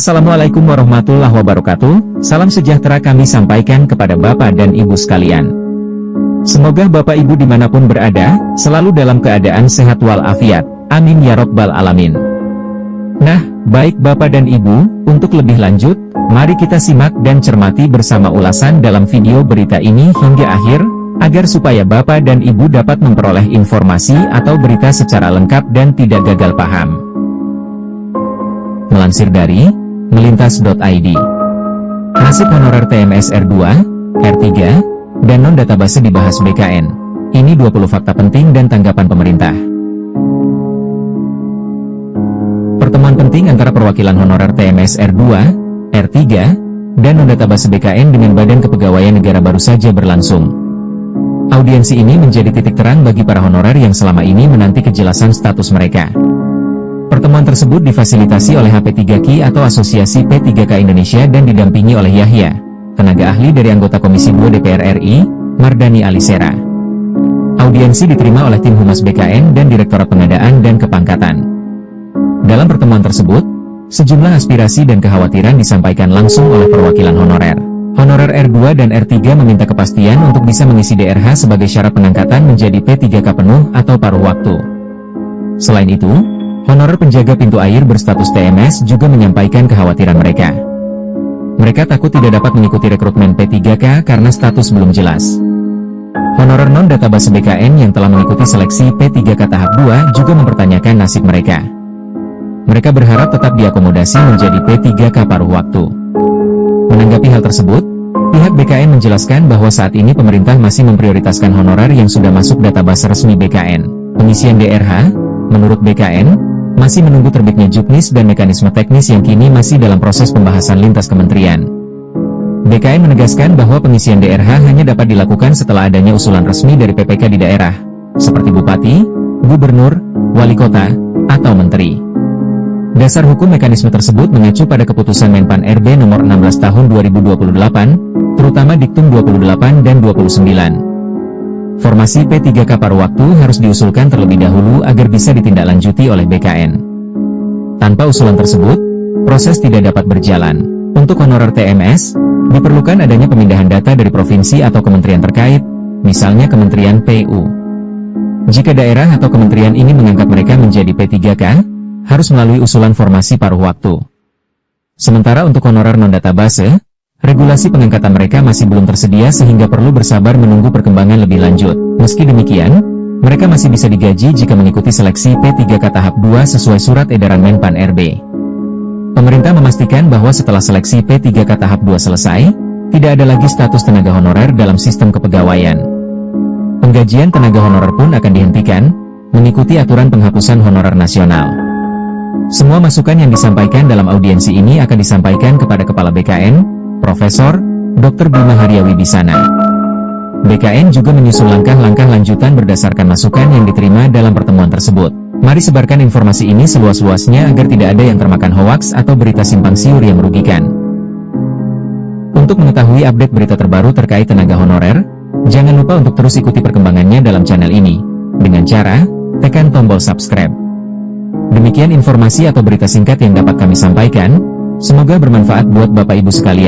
Assalamualaikum warahmatullahi wabarakatuh, salam sejahtera kami sampaikan kepada Bapak dan Ibu sekalian. Semoga Bapak Ibu dimanapun berada, selalu dalam keadaan sehat walafiat, amin ya robbal alamin. Nah, baik Bapak dan Ibu, untuk lebih lanjut, mari kita simak dan cermati bersama ulasan dalam video berita ini hingga akhir, agar supaya Bapak dan Ibu dapat memperoleh informasi atau berita secara lengkap dan tidak gagal paham. Melansir dari melintas.id, nasib honorer TMS R2, R3, dan non-database dibahas BKN. Ini 20 fakta penting dan tanggapan pemerintah. Pertemuan penting antara perwakilan honorer TMS R2, R3, dan non-database BKN dengan Badan Kepegawaian Negara baru saja berlangsung. Audiensi ini menjadi titik terang bagi para honorer yang selama ini menanti kejelasan status mereka. Pertemuan tersebut difasilitasi oleh HP3K atau Asosiasi P3K Indonesia dan didampingi oleh Yahya, tenaga ahli dari anggota Komisi 2 DPR RI, Mardani Alisera. Audiensi diterima oleh tim Humas BKN dan Direktorat Pengadaan dan Kepangkatan. Dalam pertemuan tersebut, sejumlah aspirasi dan kekhawatiran disampaikan langsung oleh perwakilan honorer. Honorer R2 dan R3 meminta kepastian untuk bisa mengisi DRH sebagai syarat pengangkatan menjadi P3K penuh atau paruh waktu. Selain itu, honorer penjaga pintu air berstatus TMS juga menyampaikan kekhawatiran mereka. Mereka takut tidak dapat mengikuti rekrutmen P3K karena status belum jelas. Honorer non-database BKN yang telah mengikuti seleksi P3K tahap 2 juga mempertanyakan nasib mereka. Mereka berharap tetap diakomodasi menjadi P3K paruh waktu. Menanggapi hal tersebut, pihak BKN menjelaskan bahwa saat ini pemerintah masih memprioritaskan honorer yang sudah masuk database resmi BKN. Pengisian DRH, menurut BKN, masih menunggu terbitnya juknis dan mekanisme teknis yang kini masih dalam proses pembahasan lintas kementerian. BKN menegaskan bahwa pengisian DRH hanya dapat dilakukan setelah adanya usulan resmi dari PPK di daerah, seperti Bupati, Gubernur, Wali Kota, atau Menteri. Dasar hukum mekanisme tersebut mengacu pada keputusan Menpan RB nomor 16 tahun 2028, terutama diktum 28 dan 29. Formasi P3K paruh waktu harus diusulkan terlebih dahulu agar bisa ditindaklanjuti oleh BKN. Tanpa usulan tersebut, proses tidak dapat berjalan. Untuk honorer TMS, diperlukan adanya pemindahan data dari provinsi atau kementerian terkait, misalnya Kementerian PU. Jika daerah atau kementerian ini mengangkat mereka menjadi P3K, harus melalui usulan formasi paruh waktu. Sementara untuk honorer non-database, regulasi pengangkatan mereka masih belum tersedia sehingga perlu bersabar menunggu perkembangan lebih lanjut. Meski demikian, mereka masih bisa digaji jika mengikuti seleksi P3K tahap 2 sesuai surat edaran Menpan RB. Pemerintah memastikan bahwa setelah seleksi P3K tahap 2 selesai, tidak ada lagi status tenaga honorer dalam sistem kepegawaian. Penggajian tenaga honorer pun akan dihentikan, mengikuti aturan penghapusan honorer nasional. Semua masukan yang disampaikan dalam audiensi ini akan disampaikan kepada Kepala BKN, Profesor Dr. Bima Haryawibisana. BKN juga menyusun langkah-langkah lanjutan berdasarkan masukan yang diterima dalam pertemuan tersebut. Mari sebarkan informasi ini seluas-luasnya agar tidak ada yang termakan hoaks atau berita simpang siur yang merugikan. Untuk mengetahui update berita terbaru terkait tenaga honorer, jangan lupa untuk terus ikuti perkembangannya dalam channel ini, dengan cara tekan tombol subscribe. Demikian informasi atau berita singkat yang dapat kami sampaikan, semoga bermanfaat buat Bapak Ibu sekalian.